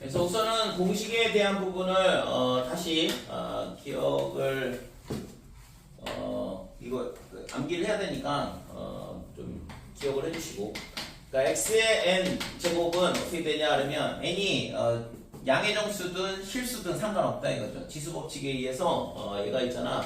그래서 우선은 공식에 대한 부분을 다시 기억을 이거 암기를 해야 되니까 좀 기억을 해주시고, 그러니까 x의 n 제곱은 어떻게 되냐 그러면 n이 양의 정수든 실수든 상관없다 이거죠. 지수법칙에 의해서 얘가 있잖아.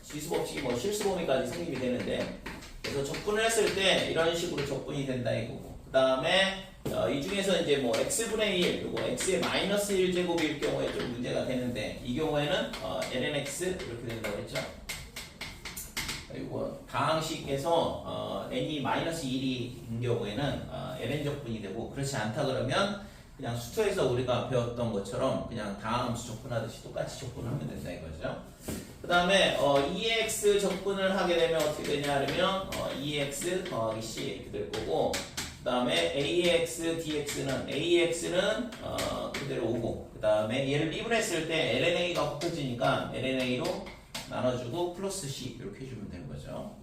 지수법칙이 뭐 실수범위까지 성립이 되는데, 그래서 적분을 했을 때 이런 식으로 적분이 된다 이거고, 그 다음에 이 중에서 이제 뭐 x분의 1, 요거 x의 마이너스 1제곱일 경우에 좀 문제가 되는데, 이 경우에는 lnx 이렇게 된다고 했죠. 그리고 다항식에서 n이 마이너스 1인 경우에는 ln 적분이 되고, 그렇지 않다 그러면 그냥 수투에서 우리가 배웠던 것처럼 그냥 다항함수 적분하듯이 똑같이 적분을 하면 된다 이거죠. 그 다음에 2x 적분을 하게 되면 어떻게 되냐 하면 2x 더하기 c 이렇게 될 거고, 그 다음에 ax dx는 ax는 그대로 오고, 그 다음에 얘를 미분했을 때 lna가 곱해지니까 lna로 나눠주고 플러스 c 이렇게 해주면 되는 거죠.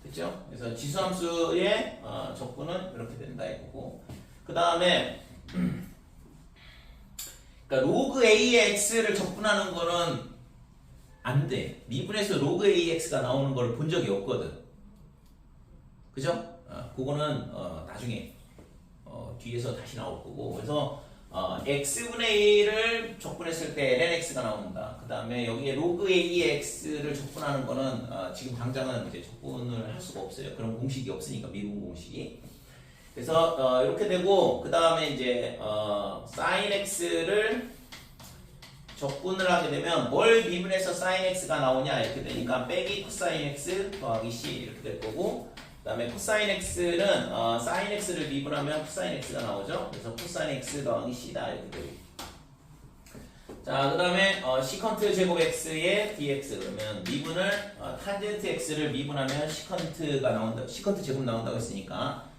됐죠? 그래서 지수함수의 적분은 이렇게 된다 이거고, 그 다음에 그러니까 로그 a의 x를 적분하는 거는 안 돼. 미분에서 로그 ax가 나오는 걸 본 적이 없거든. 그죠? 그거는 나중에 뒤에서 다시 나올 거고, 그래서 x분의 1을 적분했을 때 lnx가 나온다. 그 다음에 여기에 로그 a의 x를 적분하는 거는 지금 당장은 이제 적분을 할 수가 없어요. 그런 공식이 없으니까, 미분 공식이. 그래서 이렇게 되고, 그 다음에 이제 sin x를 적분을 하게 되면 뭘 미분해서 sin x가 나오냐 이렇게 되니까 빼기 cosine x 더하기 c 이렇게 될 거고, 그 다음에 cosine x는 sin x를 미분하면 cosine x가 나오죠. 그래서 cosine x 더하기 c다 이렇게 되고, 자, 그 다음에 secant 제곱 x의 dx 그러면 미분을 tangent x를 미분하면 secant가 나온다, secant 제곱 나온다고 했으니까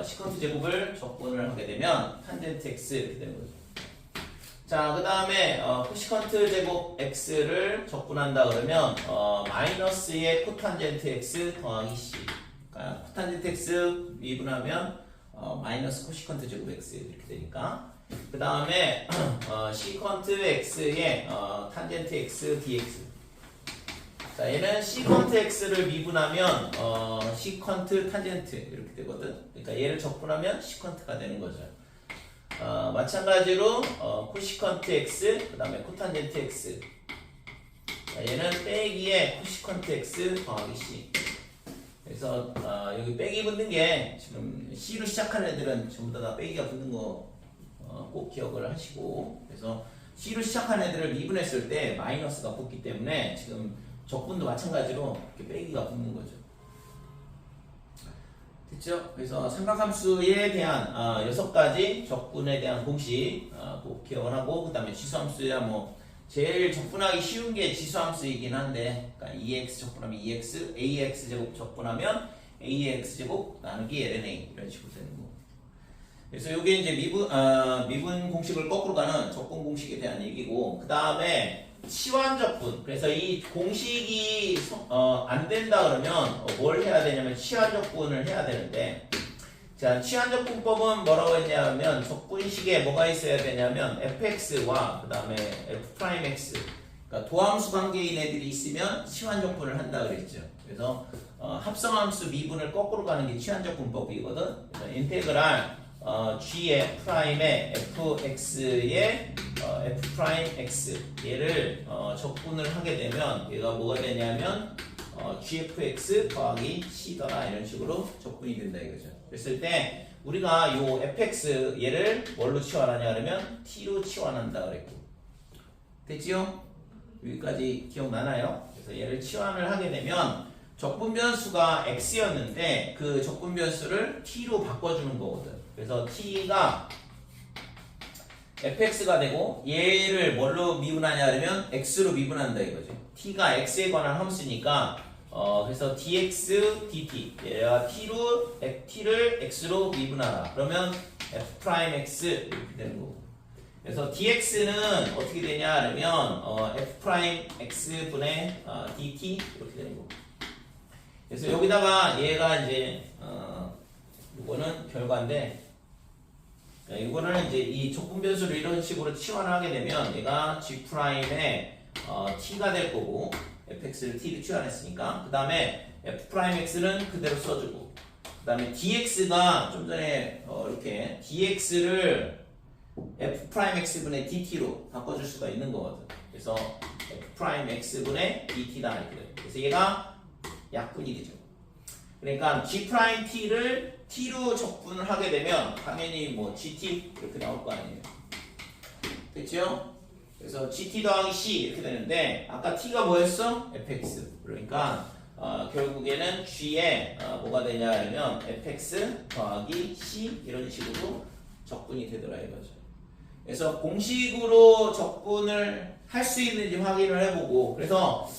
secant 제곱을 적분을 하게 되면 tangent x 이렇게 되는 거죠. 자, 그 다음에 cosecant 제곱 x를 적분한다 그러면 마이너스의 cotangent x 더하기 c, 그러니까 cotangent x 미분하면 마이너스 cosecant 제곱 x 이렇게 되니까, 그 다음에 secant x의 tangent x dx, 자, 얘는 secant x를 미분하면 secant tangent 이렇게 되거든. 그러니까 얘를 적분하면 secant가 되는 거죠. 마찬가지로 cosecant x, 그 다음에 cotangent x, 자, 얘는 빼기에 cosecant x 더하기 c. 그래서 여기 빼기 붙는 게 지금 c로 시작하는 애들은 전부 다 빼기가 붙는 거 꼭 기억을 하시고, 그래서 c로 시작하는 애들을 미분했을 때 마이너스가 붙기 때문에 지금 적분도 마찬가지로 이렇게 빼기가 붙는 거죠. 됐죠? 그래서 삼각함수에 대한 6가지 적분에 대한 공식 꼭 기억을 하고, 그 다음에 지수함수야 뭐 제일 적분하기 쉬운 게 지수함수이긴 한데, 그러니까 2x 적분하면 2x, ax 제곱 적분하면 ax 제곱 나누기 lna 이런 식으로 되는 거. 그래서 이게 이제 미분 공식을 거꾸로 가는 적분 공식에 대한 얘기고, 그 다음에 치환적분. 그래서 이 공식이 안 된다 그러면 뭘 해야 되냐면 치환적분을 해야 되는데, 자, 치환적분법은 뭐라고 했냐면 적분식에 뭐가 있어야 되냐면 fx와 그 다음에 f'x, 그러니까 도함수 관계인 애들이 있으면 치환적분을 한다 그랬죠. 그래서 합성함수 미분을 거꾸로 가는 게 치환적분법이거든. 그래서 인테그랄 g의 프라임의 fx의 f'x 얘를 적분을 하게 되면 얘가 뭐가 되냐면 gfx 더하기 c더라 이런 식으로 적분이 된다 이거죠. 그랬을 때 우리가 요 fx 얘를 뭘로 치환하냐 그러면 t로 치환한다 그랬고, 됐지요? 여기까지 기억나나요? 그래서 얘를 치환을 하게 되면 적분 변수가 x였는데 그 적분 변수를 t로 바꿔주는 거거든. 그래서 t가 fx가 되고 얘를 뭘로 미분하냐 그러면 x로 미분한다 이거죠. t가 x에 관한 함수니까 그래서 dx dt 얘가 t를 x로 미분하라 그러면 f'x 이렇게 되는 거고, 그래서 dx는 어떻게 되냐 그러면 f'x 분의 dt 이렇게 되는 거고, 그래서 여기다가 얘가 이제 이거는 결과인데, 이거는 이제 이 적분 변수를 이런 식으로 치환하게 되면 얘가 g 프라임의 t가 될 거고 fx를 t로 치환했으니까 그 다음에 f 프라임 x는 그대로 써주고 그 다음에 dx가 좀 전에 이렇게 dx를 f 프라임 x분의 dt로 바꿔줄 수가 있는 거거든. 그래서 f 프라임 x분의 dt다 이렇게 돼. 그래서 얘가 약분이 되죠. 그러니까 g 프라임 t를 t로 적분을 하게 되면 당연히 뭐 gt 이렇게 나올 거 아니에요. 됐죠? 그래서 gt 더하기 c 이렇게 되는데 아까 t가 뭐였어? fx. 그러니까 결국에는 g에 뭐가 되냐면 fx 더하기 c 이런 식으로 적분이 되더라 이거죠. 그래서 공식으로 적분을 할 수 있는지 확인을 해보고 그래서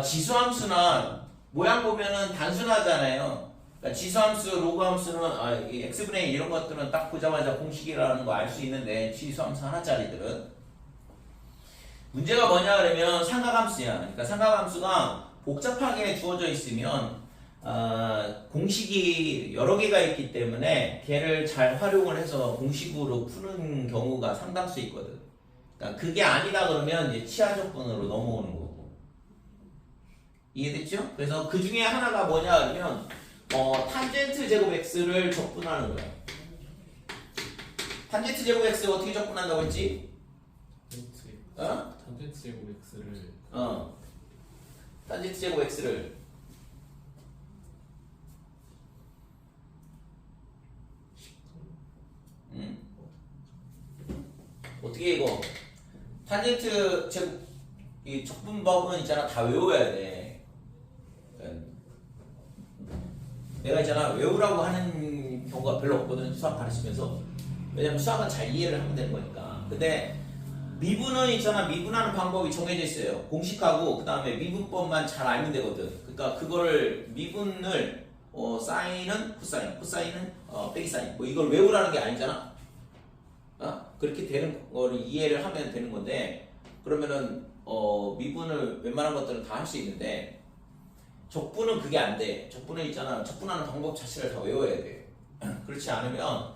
지수함수나 모양 보면은 단순하잖아요. 그러니까 지수함수, 로그함수는 x분의 1 이런 것들은 딱 보자마자 공식이라는 거 알 수 있는데 지수함수 하나짜리들은 문제가 뭐냐 그러면 삼각함수야. 그러니까 삼각함수가 복잡하게 주어져 있으면 공식이 여러 개가 있기 때문에 걔를 잘 활용을 해서 공식으로 푸는 경우가 상당수 있거든. 그러니까 그게 아니다 그러면 이제 치하적분으로 넘어오는 거고. 이해됐죠? 그래서 그 중에 하나가 뭐냐 그러면 탄젠트 제곱 x를 적분하는 거야. 탄젠트 제곱 x 어떻게 적분한다고 했지? 탄젠트 제곱 x를 탄젠트 제곱 x를 어떻게 이거 탄젠트 제곱 이 적분법은 있잖아 다 외워야 돼. 내가 있잖아 외우라고 하는 경우가 별로 없거든 수학 가르치면서. 왜냐면 수학은 잘 이해를 하면 되는 거니까. 근데 미분은 있잖아 미분하는 방법이 정해져 있어요. 공식하고 그 다음에 미분법만 잘 알면 되거든. 그러니까 그거를 미분을 사인은 코사인, 코사인은 빼기 사인 뭐 이걸 외우라는 게 아니잖아. 그렇게 되는 거를 이해를 하면 되는 건데 그러면은 미분을 웬만한 것들은 다 할 수 있는데 적분은 그게 안 돼. 적분은 있잖아 적분하는 방법 자체를 다 외워야 돼. 그렇지 않으면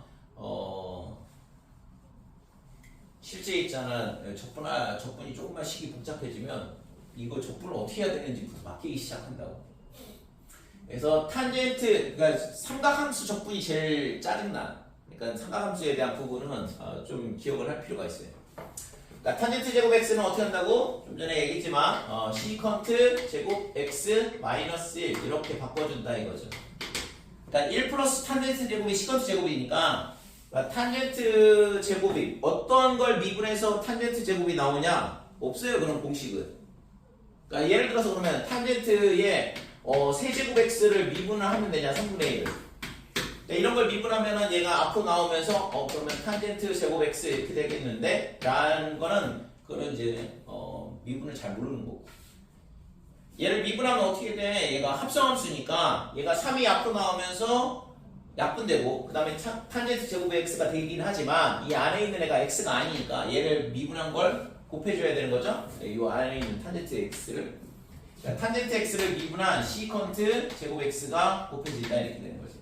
실제 있잖아 적분이 조금만 식이 복잡해지면 이거 적분을 어떻게 해야 되는지부터 맡기기 시작한다고. 그래서 탄젠트 그러니까 삼각함수 적분이 제일 짜증나. 그러니까 삼각함수에 대한 부분은 좀 기억을 할 필요가 있어요. 그러니까 탄젠트 제곱 x는 어떻게 한다고? 좀 전에 얘기했지만 시컨트 제곱 x 마이너스 1 이렇게 바꿔준다 이거죠. 그러니까 1 플러스 탄젠트 제곱이 시컨트 제곱이니까 탄젠트 제곱이 어떤 걸 미분해서 탄젠트 제곱이 나오냐? 없어요 그런 공식은. 그러니까 예를 들어서 그러면 탄젠트에 세제곱 x를 미분을 하면 되냐 3분의 1을. 이런 걸 미분하면은 얘가 앞으로 나오면서 그러면 탄젠트 제곱 x 이렇게 되겠는데 라는 거는 그거는 이제 미분을 잘 모르는 거고. 얘를 미분하면 어떻게 돼? 얘가 합성함수니까 얘가 3이 앞으로 나오면서 약분되고 그 다음에 탄젠트 제곱 x가 되긴 하지만 이 안에 있는 애가 x가 아니니까 얘를 미분한 걸 곱해줘야 되는 거죠. 이 안에 있는 탄젠트 x를 탄젠트 x를 미분한 시컨트 제곱 x가 곱해진다 이렇게 되는 거죠.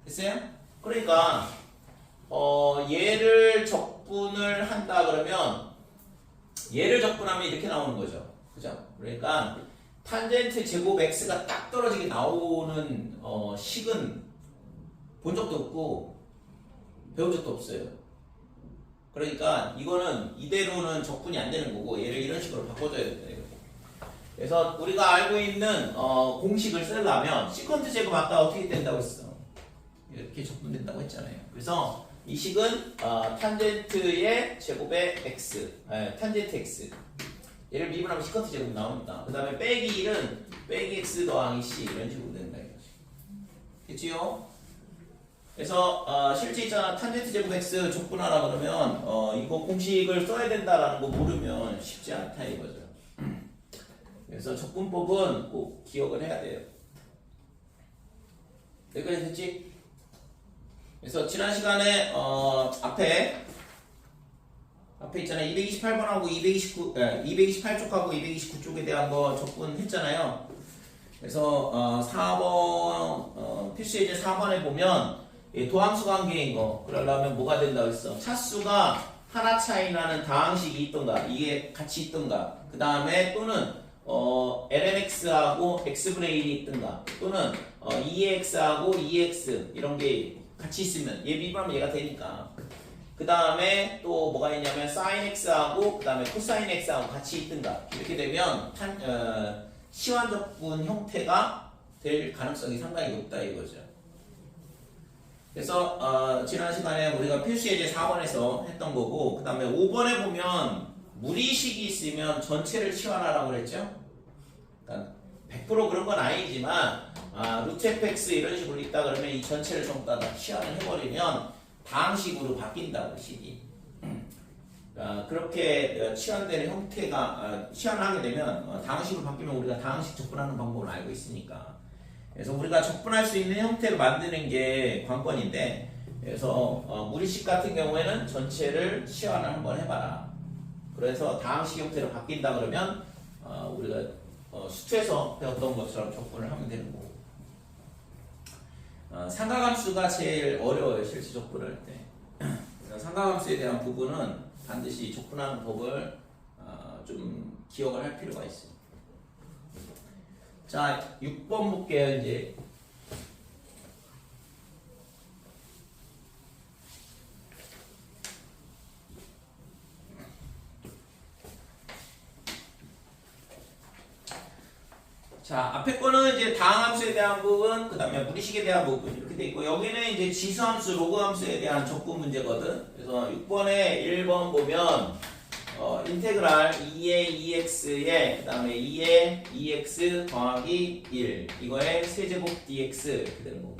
됐어요? 그러니까 얘를 적분을 한다 그러면 얘를 적분하면 이렇게 나오는 거죠. 그죠? 그러니까 탄젠트 제곱 x가 딱 떨어지게 나오는 식은 본 적도 없고 배운 적도 없어요. 그러니까 이거는 이대로는 적분이 안 되는 거고 얘를 이런 식으로 바꿔줘야 된다. 그래서 우리가 알고 있는 공식을 쓰려면 시컨트 제곱 아까 어떻게 된다고 했어? 이렇게 적분된다고 했잖아요. 그래서 이 식은 탄젠트의 제곱의 x, 탄젠트 x 얘를 미분하면 시컨트 제곱 나옵니다. 그 다음에 빼기 1은 빼기 x 더하기 c 이런 식으로 된다 이거지. 됐지요? 그래서 실제 있잖아 탄젠트 제곱 x 적분하라 그러면 이거 공식을 써야 된다라는 거 모르면 쉽지 않다 이거죠. 그래서 적분법은 꼭 기억을 해야 돼요. 여기까지 됐지? 그래서 지난 시간에 앞에 있잖아요. 228번하고 228쪽하고 229쪽에 대한 거 적분했잖아요. 그래서 4번 필수 예제 4번에 보면 도함수 관계인 거. 그러려면 뭐가 된다고 했어? 차수가 하나 차이 나는 다항식이 있던가, 이게 같이 있던가, 그 다음에 또는 lnx하고 x분의 1이 있던가, 또는 2x하고 2x 이런 게 같이 있으면 얘 미분하면 얘가 되니까. 그 다음에 또 뭐가 있냐면 sin x하고 그 다음에 cosine x하고 같이 있던가, 이렇게 되면 시환적분 형태가 될 가능성이 상당히 높다 이거죠. 그래서 지난 시간에 우리가 필수예제 4번에서 했던 거고, 그 다음에 5번에 보면 무리식이 있으면 전체를 치환하라고 그랬죠. 그러니까 100% 그런 건 아니지만 루트 fx 이런 식으로 있다 그러면 이 전체를 전부 다 치환을 해버리면 다항식으로 바뀐다고 식이. 그렇게 치환되는 형태가 치환하게 되면 다항식으로 바뀌면 우리가 다항식 접근하는 방법을 알고 있으니까. 그래서 우리가 접근할 수 있는 형태로 만드는 게 관건인데, 그래서 무리식 같은 경우에는 전체를 치환을 한번 해봐라. 그래서 다항식 형태로 바뀐다 그러면 우리가 수투에서 배웠던 것처럼 접근을 하면 되는 거고. 삼각함수가 제일 어려워요, 실제 접근할 때. 그래서 삼각함수에 대한 부분은 반드시 접근하는 법을 좀 기억을 할 필요가 있어요. 자, 6번 볼게요, 이제. 자, 앞에 거는 이제 다항함수에 대한 부분, 그 다음에 무리식에 대한 부분 이렇게 돼 있고, 여기는 이제 지수함수, 로그함수에 대한 접근 문제거든. 그래서 6번에 1번 보면 인테그랄 2의 2x에 그 다음에 2의 2x 더하기 1 이거에 세제곱 dx 이렇게 되는 거고.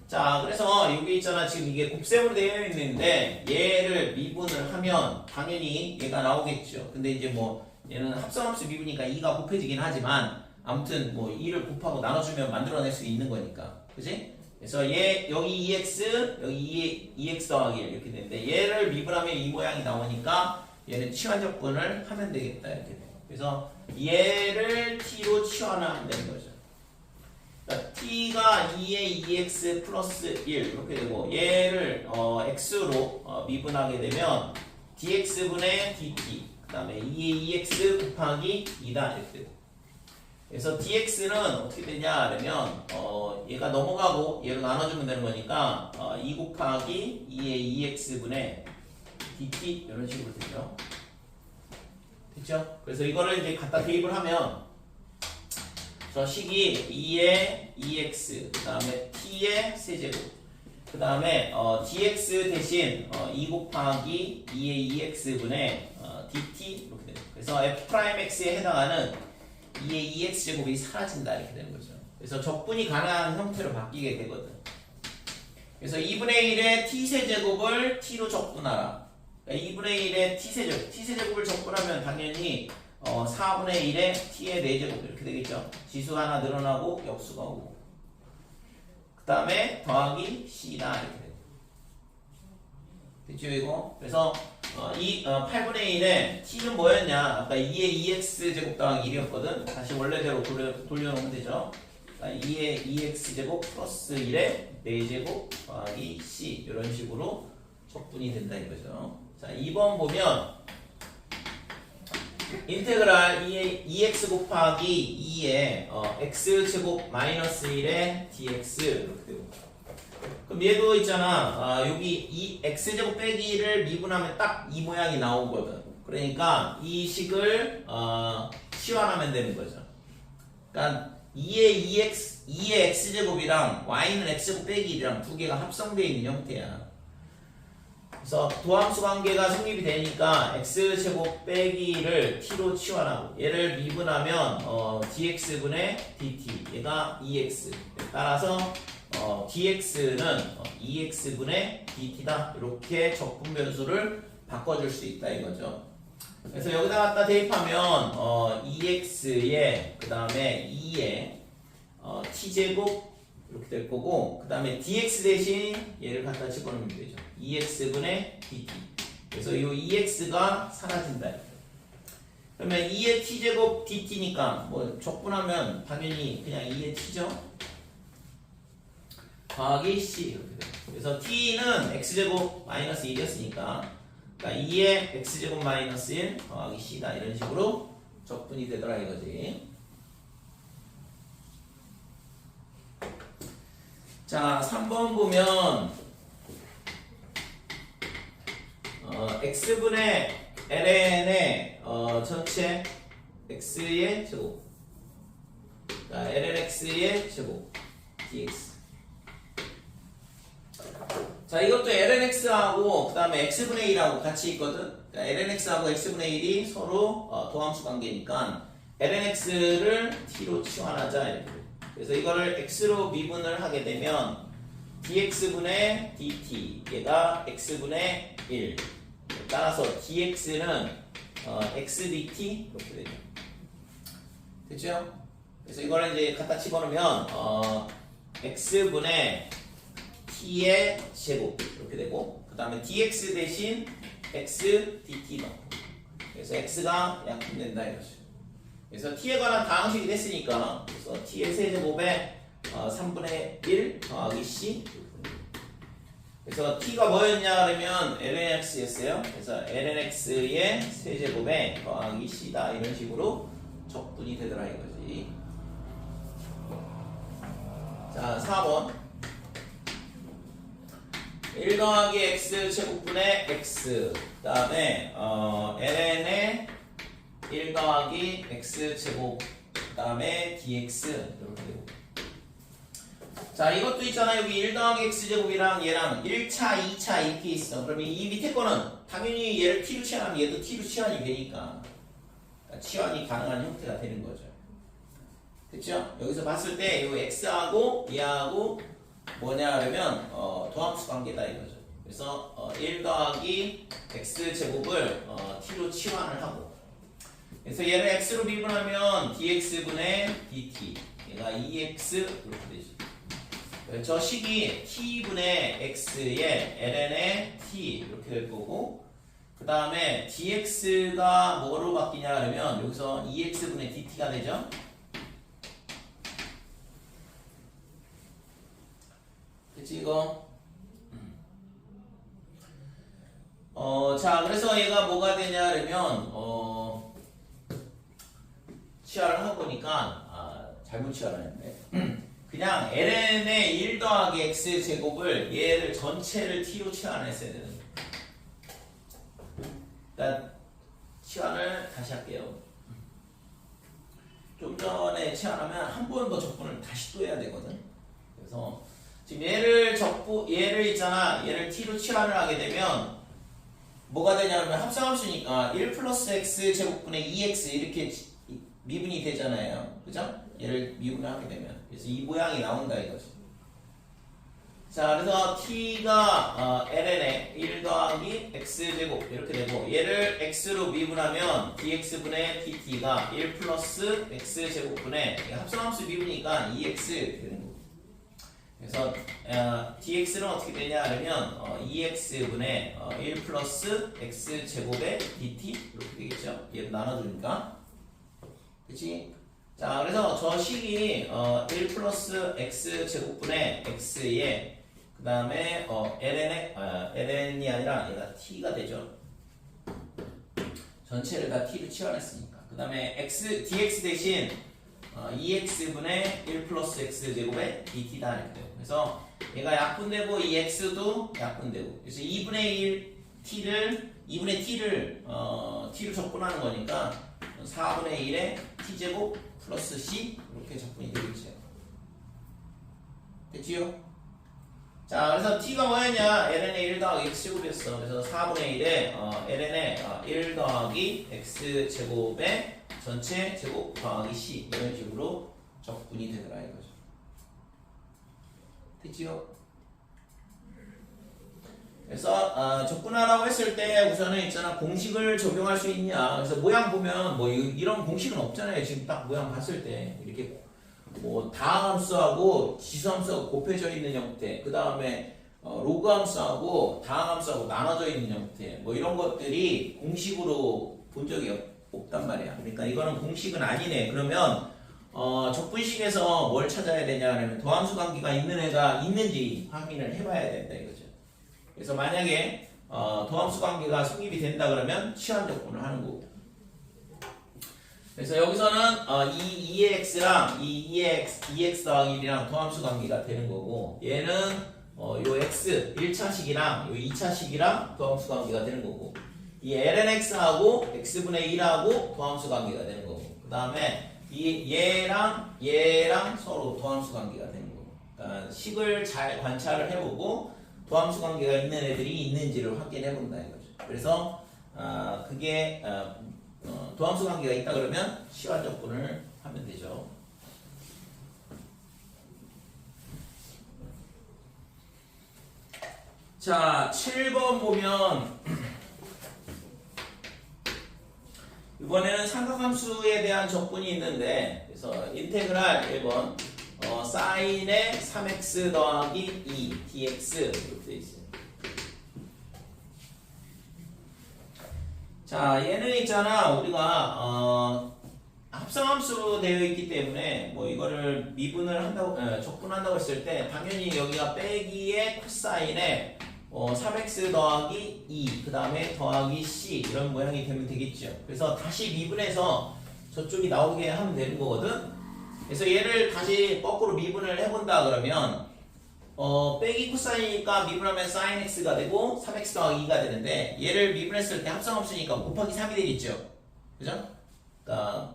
자, 그래서 여기 있잖아, 지금 이게 곱셈으로 되어 있는데 얘를 미분을 하면 당연히 얘가 나오겠죠. 근데 이제 뭐 얘는 합성함수 미분이니까 2가 곱해지긴 하지만 아무튼 뭐 2를 곱하고 나눠주면 만들어낼 수 있는 거니까, 그지? 그래서 얘 여기 2x 여기 2x 더하기 1 이렇게 되는데 얘를 미분하면 이 모양이 나오니까 얘는 치환 접근을 하면 되겠다 이렇게 돼요. 그래서 얘를 t로 치환하면 되는 거죠. 그러니까 t가 2의 2x 플러스 1 이렇게 되고, 얘를 x로 미분하게 되면 dx분의 dt 그 다음에 2의 2x 곱하기 2다 이렇게 되고. 그래서 dx는 어떻게 되냐 그러면 얘가 넘어가고 얘로 나눠주면 되는 거니까 2 곱하기 2의 2x분의 dt 이런 식으로 되죠. 됐죠? 그래서 이거를 이제 갖다 대입을 하면 저 식이 2의 2x 그 다음에 t의 세제곱 그 다음에 dx 대신 2 곱하기 2의 2x분의 dt 이렇게 돼요. 그래서 f'x에 해당하는 2의 2x 제곱이 사라진다 이렇게 되는 거죠. 그래서 적분이 가능한 형태로 바뀌게 되거든. 그래서 2분의 1의 t세제곱을 t로 적분하라. 그러니까 2분의 1의 t세제곱을 적분하면 당연히 4분의 1의 t의 4제곱 이렇게 되겠죠. 지수 하나 늘어나고 역수가 오고, 그 다음에 더하기 c다 이렇게 돼요. 됐죠 이거? 그래서 8분의 1에 t는 뭐였냐? 아까 2의 2x 제곱 더하기 1이었거든. 다시 원래대로 돌려놓으면 되죠. 그러니까 2의 2x 제곱 플러스 1의 4제곱 더하기 c 이런 식으로 적분이 된다 이거죠. 자, 2번 보면 인테그랄 2의 2x 곱하기 2의 x 제곱 마이너스 1의 dx 이렇게 되고, 그럼 얘도 있잖아. 여기 이 x제곱 빼기를 미분하면 딱 이 모양이 나오거든. 그러니까 이 식을 치환하면 되는 거죠. 그러니까 2의 x제곱이랑 y는 x제곱 빼기 1이랑 두 개가 합성되어 있는 형태야. 그래서 도함수 관계가 성립이 되니까 x제곱 빼기를 t로 치환하고 얘를 미분하면 dx분의 dt 얘가 2x 따라서 dx는 2x분의 dt다 이렇게 적분 변수를 바꿔줄 수 있다 이거죠. 그래서 여기다 갖다 대입하면 2x에 그 다음에 2에 t제곱 이렇게 될 거고, 그 다음에 dx 대신 얘를 갖다 집어넣으면 되죠. 2x분의 dt. 그래서 이 2x가 사라진다. 그러면 2의 t제곱 dt니까 뭐 적분하면 당연히 그냥 2의 t죠. 더하기 c 이렇게 돼요. 그래서 t는 x제곱 마이너스 1이었으니까 그러니까 2의 x제곱 마이너스 1 더하기 c다 이런 식으로 적분이 되더라 이거지. 자 3번 보면 x분의 ln의 전체 x의 제곱 그러니까 lnx의 제곱 dx. 자 이것도 lnx하고 그 다음에 x분의 1하고 같이 있거든. 그러니까 lnx하고 x분의 1이 서로 도함수 관계니까 lnx를 t로 치환하자 이렇게. 그래서 이거를 x로 미분을 하게 되면 dx분의 dt 얘가 x분의 1 따라서 dx는 x dt 이렇게 되죠. 됐죠? 그래서 이거를 이제 갖다 집어넣으면 x분의 t의 제곱 이렇게 되고 그 다음에 dx 대신 x dt 넣고 그래서 x가 약분된다 이거죠. 그래서 t에 관한 다항식이 됐으니까 그래서 t의 세제곱에 3분의 1 더하기 c. 그래서 t가 뭐였냐 그러면 lnx였어요. 그래서 lnx의 세제곱에 더하기 c다 이런 식으로 적분이 되더라 이거지. 자 4번 1 더하기 x 제곱분의 x 그 다음에 ln의 1 더하기 x 제곱 그 다음에 dx 이렇게 되고 자 이것도 있잖아. 여기 1 더하기 x 제곱이랑 얘랑 1차 2차 이렇게 있어. 그러면 이 밑에 거는 당연히 얘를 t로 치환하면 얘도 t로 치환이 되니까 그러니까 치환이 가능한 형태가 되는 거죠. 됐죠? 여기서 봤을 때 이 x하고 얘하고 뭐냐 그러면 도함수 관계다 이거죠. 그래서 1 더하기 x 제곱을 t로 치환을 하고 그래서 얘를 x로 미분하면 dx분의 dt 얘가 2x 이렇게 되죠. 저 식이 t분의 x의 ln의 t 이렇게 될 거고 그 다음에 dx가 뭐로 바뀌냐 그러면 여기서 2x분의 dt가 되죠. 그치 이거? 자 그래서 얘가 뭐가 되냐 그러면 치환을 하고 보니까 잘못 치환을 했네. 그냥 ln의 1 더하기 x 제곱을 얘를 전체를 t로 치환했어야 되는 거예요. 일단 치환을 다시 할게요. 좀 전에 치환하면 한 번 더 적분을 다시 또 해야 되거든. 그래서 지금 얘를 있잖아. 얘를 t로 치환을 하게 되면 뭐가 되냐면 합성함수니까 1 플러스 x 제곱분의 2x 이렇게 미분이 되잖아요. 그죠? 얘를 미분을 하게 되면 그래서 이 모양이 나온다 이거지. 자 그래서 t가 ln의 1 더하기 x제곱 이렇게 되고 얘를 x로 미분하면 dx분의 dt가 1 플러스 x제곱분의 합성함수 미분이니까 2x 되는 거고 그래서 dx는 어떻게 되냐 하면 2x분의 1 플러스 x제곱의 dt 이렇게 되겠죠. 얘를 나눠주니까 그치? 자 그래서 저 식이 1 플러스 x제곱분의 x에 그 다음에 ln이 아니라 얘가 t가 되죠. 전체를 다 t로 치환했으니까 그 다음에 dx 대신 2x분의 1 플러스 x제곱의 dt다 이렇게 돼요. 그래서 얘가 약분되고 이 x도 약분되고 그래서 2분의 t를 t로 적분하는 거니까 4분의 1의 t제곱 플러스 c 이렇게 적분이 되겠죠. 됐지요? 자 그래서 t가 뭐였냐 ln의 1 더하기 x제곱이었어. 그래서 4분의 1에 ln의 1 더하기 x제곱의 전체 제곱 더하기 c 이런 식으로 적분이 되더라 이거죠. 됐지요? 그래서 적분하라고 했을 때 우선은 있잖아 공식을 적용할 수 있냐. 그래서 모양 보면 뭐 이런 공식은 없잖아요. 지금 딱 모양 봤을 때 이렇게 뭐 다항함수하고 지수함수하고 곱해져 있는 형태, 그 다음에 로그함수하고 다항함수하고 나눠져 있는 형태, 뭐 이런 것들이 공식으로 본 적이 없단 말이야. 그러니까 이거는 공식은 아니네. 그러면 적분식에서 뭘 찾아야 되냐 하면 도함수 관계가 있는 애가 있는지 확인을 해봐야 된다 이거죠. 그래서 만약에 도함수 관계가 성립이 된다 그러면 치환 적분을 하는 거고. 그래서 여기서는 이 2x랑 이 2x 더하기 1이랑 도함수 관계가 되는 거고, 얘는 요 x 1차식이랑 요 2차식이랑 도함수 관계가 되는 거고, 이 lnx하고 x분의 1하고 도함수 관계가 되는 거고, 그 다음에 얘랑 서로 도함수 관계가 되는 거고. 그러니까 식을 잘 관찰을 해보고 도함수 관계가 있는 애들이 있는지를 확인해 본다 이거죠. 그래서 그게 도함수 관계가 있다 그러면 치환 적분을 하면 되죠. 자, 7번 보면 이번에는 삼각함수에 대한 적분이 있는데, 그래서 인테그랄 1번 사인의 3x 더하기 2 dx 이렇게 되어 있어요. 자, 얘는 있잖아, 우리가 합성함수로 되어 있기 때문에 뭐 이거를 미분을 한다고 적분한다고 했을 때 당연히 여기가 빼기의 코사인에 3x 더하기 2 그 다음에 더하기 c 이런 모양이 되면 되겠죠. 그래서 다시 미분해서 저쪽이 나오게 하면 되는 거거든. 그래서 얘를 다시 거꾸로 미분을 해본다 그러면 빼기 코사인이니까 미분하면 sin x가 되고 3x 더하기 2가 되는데, 얘를 미분했을 때 합성함수니까 곱하기 3이 되겠죠. 그죠? 그러니까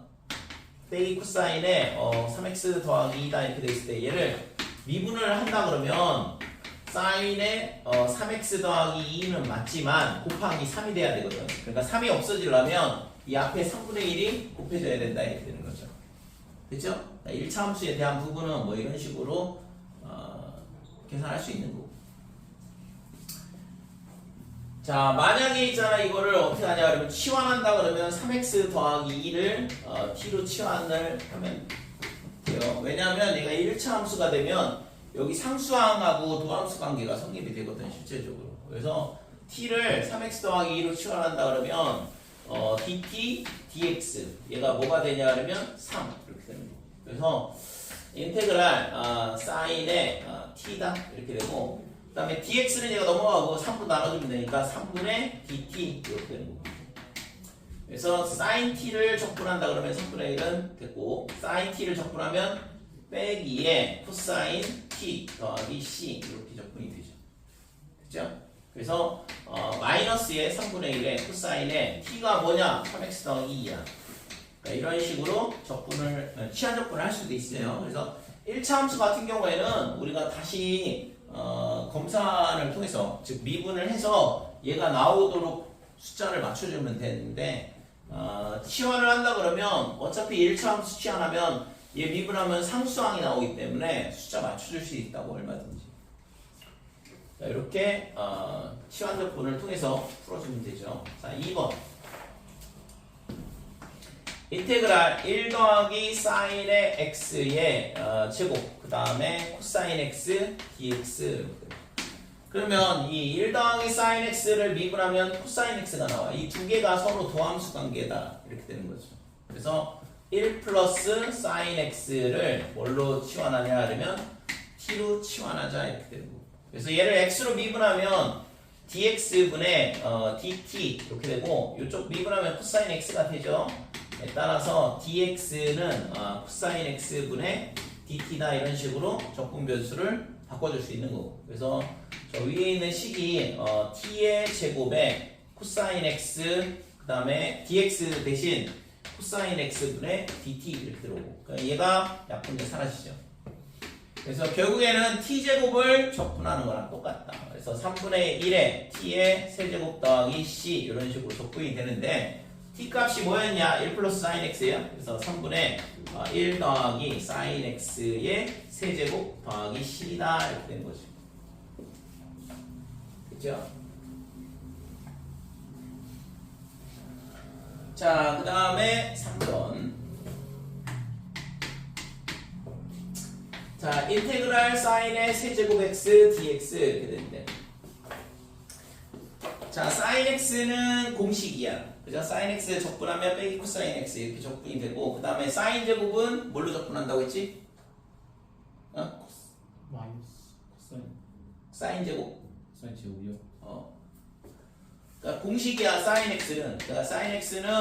빼기 코사인에 3x 더하기 2다 이렇게 됐을 때 얘를 미분을 한다 그러면 사인에 3x 더하기 2는 맞지만 곱하기 3이 돼야 되거든. 그러니까 3이 없어지려면 이 앞에 3분의 1이 곱해져야 된다 이렇게 되는 거죠. 그렇죠? 1차 함수에 대한 부분은 뭐 이런 식으로 계산할 수 있는 거고. 자, 만약에 있잖아, 이거를 어떻게 하냐 그러면 치환한다 그러면 3x 더하기 2를 t로 치환을 하면 돼요. 왜냐하면 얘가 1차 함수가 되면 여기 상수항하고 도함수 관계가 성립이 되거든 실제적으로. 그래서 t를 3x 더하기 2로 치환한다 그러면 dt dx 얘가 뭐가 되냐 그러면 3 이렇게 되는 거예요. 그래서 인테그랄 사인의 t다 이렇게 되고, 그 다음에 dx는 얘가 넘어가고 3분 나눠주면 되니까 3분의 dt 이렇게 되는 거고. 그래서 sin t를 적분한다 그러면 3분의 1은 됐고, sin t를 적분하면 빼기에 코사인 t 더하기 c 이렇게 적분이 되죠. 그죠? 그래서 마이너스의 3분의 1의 코사인에 t가 뭐냐? 3x 더하기 2야. 그러니까 이런 식으로 적분을 치환 적분을 할 수도 있어요. 그래서 1차 함수 같은 경우에는 우리가 다시 검산을 통해서, 즉 미분을 해서 얘가 나오도록 숫자를 맞춰주면 되는데, 치환을 한다 그러면 어차피 1차 함수 치환하면 얘 미분하면 상수항이 나오기 때문에 숫자 맞춰줄 수 있다고 얼마든지. 자, 이렇게 치환 적분을 통해서 풀어주면 되죠. 자, 2번 인테그랄 1 더하기 사인의 x의 제곱 그 다음에 코사인 x dx. 그러면 이 1 더하기 사인 x를 미분하면 코사인 x가 나와. 이 두 개가 서로 도함수 관계다 이렇게 되는 거죠. 그래서 1 플러스 사인 x를 뭘로 치환하냐 하면 t로 치환하자 이렇게 되는 거고. 그래서 얘를 x로 미분하면 dx분의 dt 이렇게 되고, 이쪽 미분하면 코사인 x가 되죠. 따라서 dx는 코사인 x분의 dt다 이런 식으로 적분 변수를 바꿔줄 수 있는 거고. 그래서 저 위에 있는 식이 t의 제곱에 코사인 x 그 다음에 dx 대신 코사인 x분의 dt 이렇게 들어오고, 그러니까 얘가 약분돼 사라지죠. 그래서 결국에는 t제곱을 적분하는 거랑 똑같다. 그래서 3분의 1에 t의 세제곱 더하기 c 이런 식으로 적분이 되는데, t 값이 뭐였냐? 1 플러스 사인 x야. 그래서 3분의 1 더하기 사인 x의 세제곱 더하기 c다 이렇게 되는 거죠. 그죠? 자, 그 다음에 3번. 자, 인테그랄 사인의 세제곱 x dx 이렇게 되는데, 자, sin x는 공식이야. 그죠? sin x 적분하면 빼기 코사인 x 이렇게 적분이 되고, 그 다음에 sin 제곱은 뭘로 적분한다고 했지? 마이너스 코사인 sin 제곱. 코사인 제곱이요. 그러니까 공식이야 sin x는. 그러니까 sin x는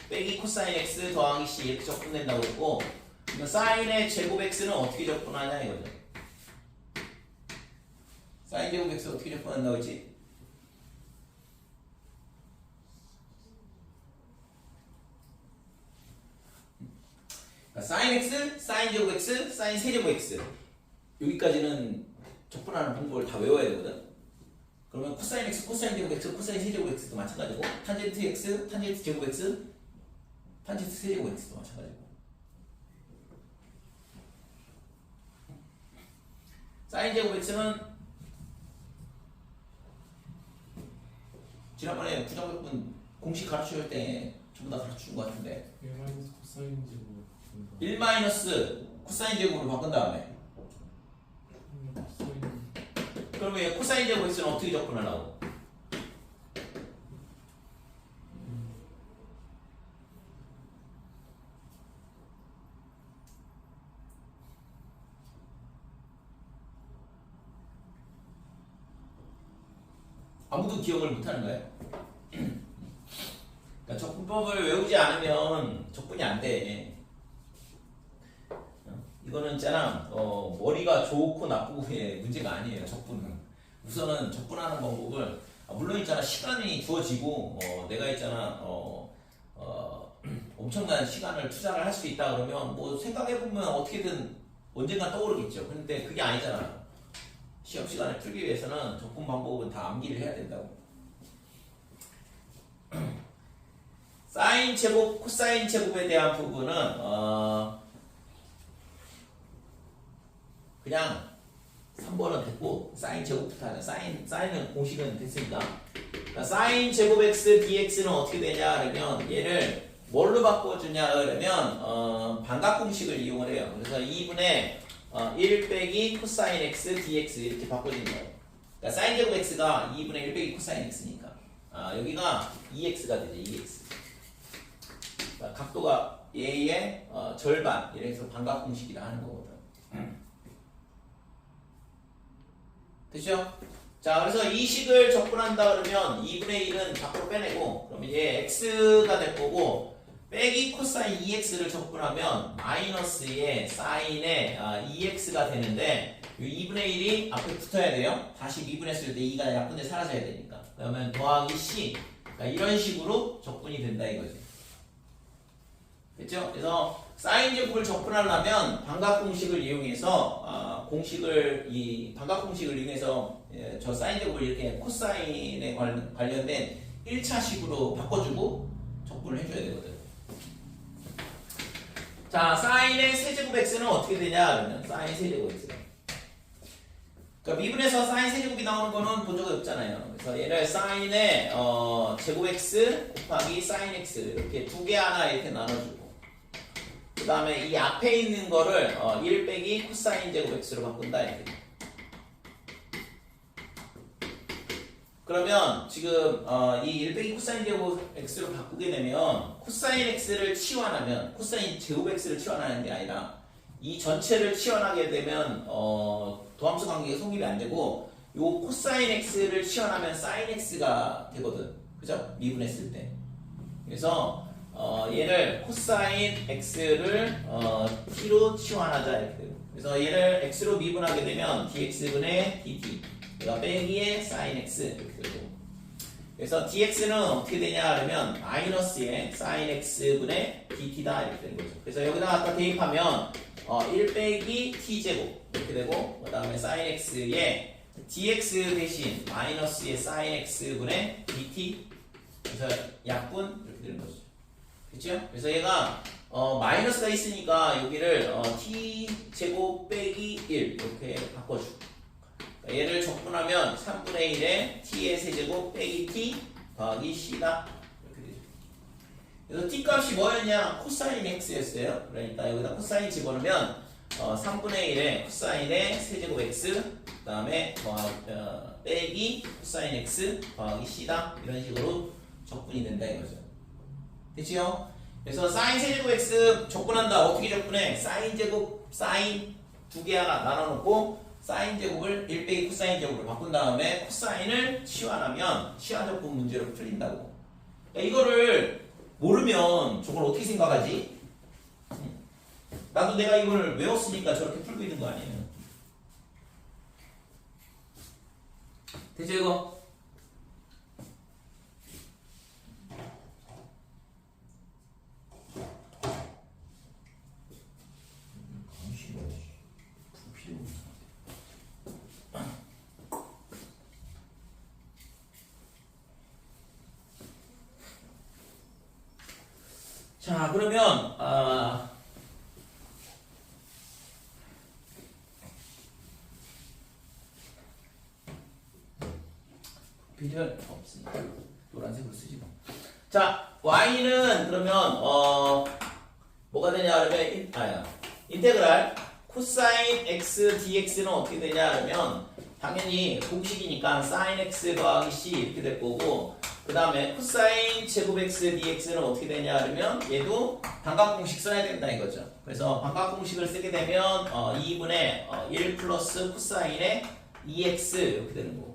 빼기 코사인 x 더하기 c 이렇게 적분된다고 했고, 그러니까 sin의 제곱 x는 어떻게 적분하냐 이거죠. sin 제곱 x 어떻게 적분한다고 했지? sin x, sin 제곱 x, sin 세제곱 x 여기까지는 적분하는 방법을 다 외워야 되거든. 그러면 코사인 x, 코사인 제곱 x, 코사인 세제곱 x도 마찬가지고 탄젠트 x, 탄젠트 제곱 x, 탄젠트 세제곱 x도 마찬가지고 sin 제곱 x는 지난번에 부정적분 공식 가르쳐줄 때 전부 다 가르쳐준 것 같은데 1 마이너스 코사인 제곱 1 마이너스 코사인 제곱으로 바꾼 다음에 코사인 그러면 얘 코사인 제곱 x는 어떻게 접근하려고? 아무도 기억을 못하는 거예요. 그러니까 적분법을 외우지 않으면 적분이 안 돼. 이거는 있잖아, 머리가 좋고 나쁘고의 문제가 아니에요. 적분은 우선은 적분하는 방법을 물론 있잖아 시간이 주어지고 내가 있잖아 엄청난 시간을 투자를 할 수 있다 그러면 뭐 생각해 보면 어떻게든 언젠가 떠오르겠죠. 근데 그게 아니잖아. 시험 시간을 풀기 위해서는 적분 방법은 다 암기를 해야 된다고. 사인 제곱, 코사인 제곱에 대한 부분은 그냥 3번은 됐고 사인 제곱부터 하자. 사인은 공식은 됐으니까. 그러니까 사인 제곱 x dx는 어떻게 되냐 그러면 얘를 뭘로 바꿔주냐 그러면 반각 공식을 이용을 해요. 그래서 2분의 1 빼기 코사인 x dx 이렇게 바꿔주는 거예요. 그러니까 사인 제곱 x가 2분의 1 빼기 코사인 x니까 여기가 2x가 되죠. 2x. 그러니까 각도가 얘의 절반 이래서 반각 공식이라 하는 거거든. 됐죠? 자, 그래서 이 식을 적분한다 그러면 2분의 1은 밖으로 빼내고 그러면 얘 x가 될 거고 빼기 코사인 2x를 적분하면 마이너스의 사인의 2x가 되는데 이 2분의 1이 앞에 붙어야 돼요. 다시 미분했을 때 2가 약분돼 사라져야 되니까. 그러면 더하기 c 그러니까 이런 식으로 적분이 된다 이거지. 됐죠? 그래서 사인 제곱을 적분하려면 반각 공식을 이용해서 반각 공식을 이용해서 저 사인 제곱을 이렇게 코사인에 관련된 1차식으로 바꿔주고 적분을 해줘야 되거든. 자, 사인의 세제곱 x는 어떻게 되냐 그러면 사인 세제곱 x. 그러니까 미분에서 사인 세제곱이 나오는 거는 본 적이 없잖아요. 그래서 얘를 사인의 제곱 x 곱하기 사인 x 이렇게 두 개 하나 이렇게 나눠주고 그 다음에 이 앞에 있는 거를 1 빼기 코사인 제곱 x로 바꾼다 이렇게. 그러면 지금 이 1 빼기 코사인 제곱 x로 바꾸게 되면 코사인 x를 치환하면 코사인 제곱 x를 치환하는 게 아니라 이 전체를 치환하게 되면 도함수 관계가 성립이 안 되고 요 코사인 x를 치환하면 사인 x가 되거든. 그죠? 미분했을 때. 그래서 얘를 코사인 x를 t로 치환하자 이렇게 되고 그래서 얘를 x로 미분하게 되면 dx분의 dt 얘가 빼기의 sin x 이렇게 되고 그래서 dx는 어떻게 되냐 하면 마이너스의 sin x분의 dt다 이렇게 되는 거죠. 그래서 여기다 아까 대입하면 1 빼기 t제곱 이렇게 되고 그 다음에 sin x의 dx 대신 마이너스의 sin x분의 dt 그래서 약분 이렇게 되는 거죠. 그렇죠? 그래서 얘가 마이너스가 있으니까 여기를 t제곱 빼기 1 이렇게 바꿔주고 그러니까 얘를 적분하면 3분의 1에 t의 세제곱 빼기 t 더하기 c다 이렇게 되죠. 그래서 t 값이 뭐였냐? 코사인 x였어요. 그러니까 여기다 코사인 집어넣으면 3분의 1의 코사인의 세제곱 x 그 다음에 빼기 코사인 x 더하기 c다 이런 식으로 적분이 된다 이거죠. 됐지요? 그래서 사인 세제곱 x 적분한다. 어떻게 적분해? 사인 제곱 사인 두 개 하나 나눠놓고 사인 제곱을 1 빼기 코사인 제곱으로 바꾼 다음에 코사인을 치환하면 치환 적분 문제로 풀린다고. 그러니까 이거를 모르면 저걸 어떻게 생각하지? 나도 내가 이걸 외웠으니까 저렇게 풀고 있는 거 아니에요. 됐죠 이거? 자 그러면 비례할 없으니까 노란색으로 쓰지 뭐. 자 y는 그러면 뭐가 되냐 그러면 인테그랄 코사인 x dx는 어떻게 되냐 그러면 당연히 공식이니까 sin x 더하기 c 이렇게 될 거고 그 다음에 코사인 제곱 x dx는 어떻게 되냐 그러면 얘도 반각공식 써야 된다 이거죠. 그래서 반각공식을 쓰게 되면 2분의 1 플러스 코사인의 2x 이렇게 되는 거고.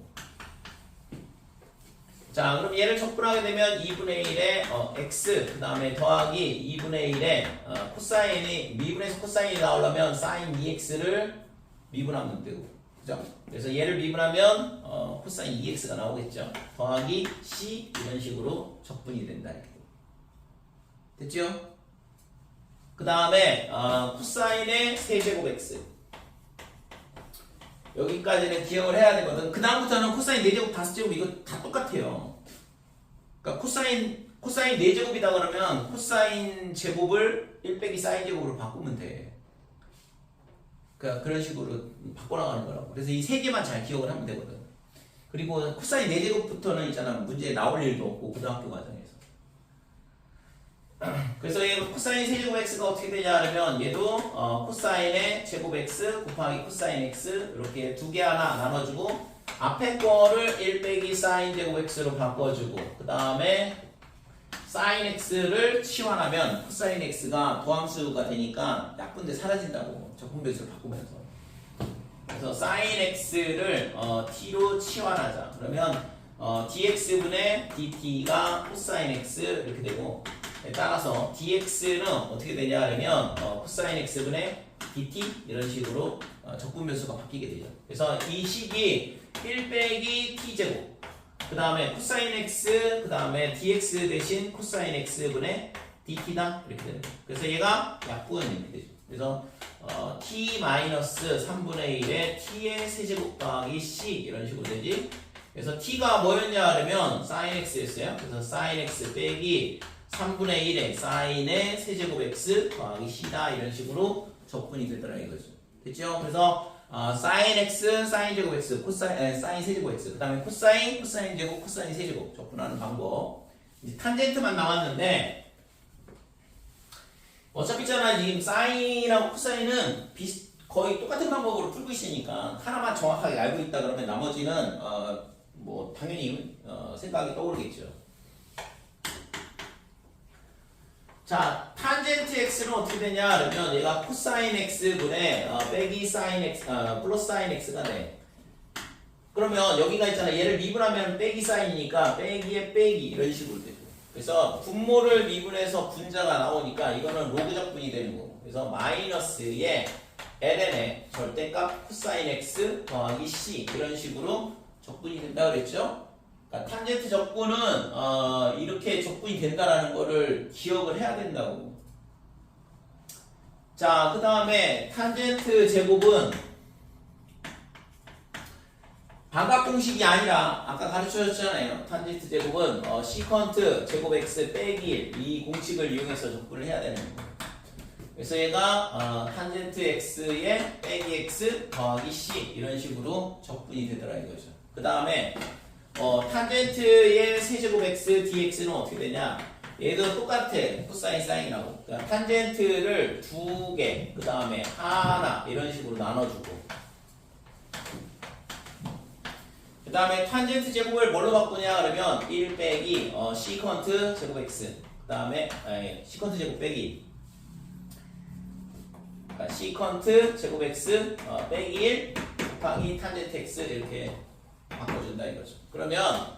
자 그럼 얘를 적분하게 되면 2분의 1의 x 그 다음에 더하기 2분의 1의 코사인이 미분에서 코사인이 나오려면 sin 2x를 미분하면 되고 그죠? 그래서 얘를 미분하면 코사인 2x가 나오겠죠. 더하기 c 이런 식으로 적분이 된다 이렇게. 됐죠? 그 다음에 코사인의 세제곱 x 여기까지는 기억을 해야 되거든. 그 다음부터는 코사인 4제곱 5제곱 이거 다 똑같아요. 그러니까 코사인 4제곱이다 그러면 코사인 제곱을 1 빼기 사인 제곱으로 바꾸면 돼. 그러니까 그런 식으로 바꿔나가는 거라고. 그래서 이 세 개만 잘 기억을 하면 되거든. 그리고 코사인 4제곱부터는 있잖아 문제에 나올 일도 없고 고등학교 과정에서. 그래서 얘 코사인 세제곱 x가 어떻게 되냐 하면 얘도 코사인의 제곱 x 곱하기 코사인 x 이렇게 두 개 하나 나눠주고 앞에 거를 1 빼기 사인 제곱 x로 바꿔주고 그 다음에 사인 x를 치환하면 코사인 x가 도함수가 되니까 약분돼 사라진다고 적분배수를 바꾸면서. 그래서 사인 x를 t로 치환하자. 그러면 dx분의 dt가 코사인 x 이렇게 되고 따라서 dx는 어떻게 되냐 하면 코사인 x분의 dt 이런 식으로 적분변수가 바뀌게 되죠. 그래서 이 식이 1 빼기 t제곱 그 다음에 코사인 x 그 다음에 dx 대신 코사인 x분의 dt다 이렇게 되는 거예요. 그래서 얘가 약분 이렇게 되죠. 그래서 t-3분의 1의 t의 세제곱 더하기 c 이런 식으로 되지. 그래서 t가 뭐였냐 하면 sin x였어요. 그래서 sin x 빼기 3분의 1의 사인의 세제곱 x 더하기 c다 이런 식으로 적분이 되더라 이거죠. 됐죠? 그래서 사인 x, 사인 제곱 x, 사인 세제곱 x 그 다음에 코사인 제곱, 코사인 세제곱 적분하는 방법. 이제 탄젠트만 남았는데 어차피 있잖아 지금 사인하고 코사인은 거의 똑같은 방법으로 풀고 있으니까 하나만 정확하게 알고 있다 그러면 나머지는 뭐 당연히 생각이 떠오르겠죠. 자, 탄젠트 x는 어떻게 되냐 그러면 얘가 코사인 x분의 빼기 사인 x 플러스 사인 x가 돼. 그러면 여기가 있잖아 얘를 미분하면 빼기 사인이니까 빼기에 빼기 이런 식으로 되죠. 그래서 분모를 미분해서 분자가 나오니까 이거는 로그 적분이 되는 거고. 그래서 마이너스의 ln의 절대값 코사인 x 더하기 c 이런 식으로 적분이 된다 그랬죠. 그러니까 탄젠트 적분은 이렇게 적분이 된다라는 거를 기억을 해야 된다고. 자, 그 다음에 탄젠트 제곱은 반각공식이 아니라 아까 가르쳐줬잖아요. 탄젠트 제곱은 시컨트 제곱 x 빼기 1 이 공식을 이용해서 적분을 해야 되는 거예요. 그래서 얘가 탄젠트 x의 빼기 x 더하기 c 이런 식으로 적분이 되더라 이거죠. 그 다음에 탄젠트의 세제곱 x dx는 어떻게 되냐? 얘도 똑같아. 코사인 사인이라고. 그러니까 탄젠트를 두 개, 그 다음에 하나 이런 식으로 나눠주고. 그 다음에 탄젠트 제곱을 뭘로 바꾸냐 그러면 1 빼기 시컨트 제곱 x. 그 다음에 시컨트 제곱 빼기. 그러니까 시컨트 제곱 x 빼기 1 곱하기 탄젠트 x 이렇게 바꿔준다 이거죠. 그러면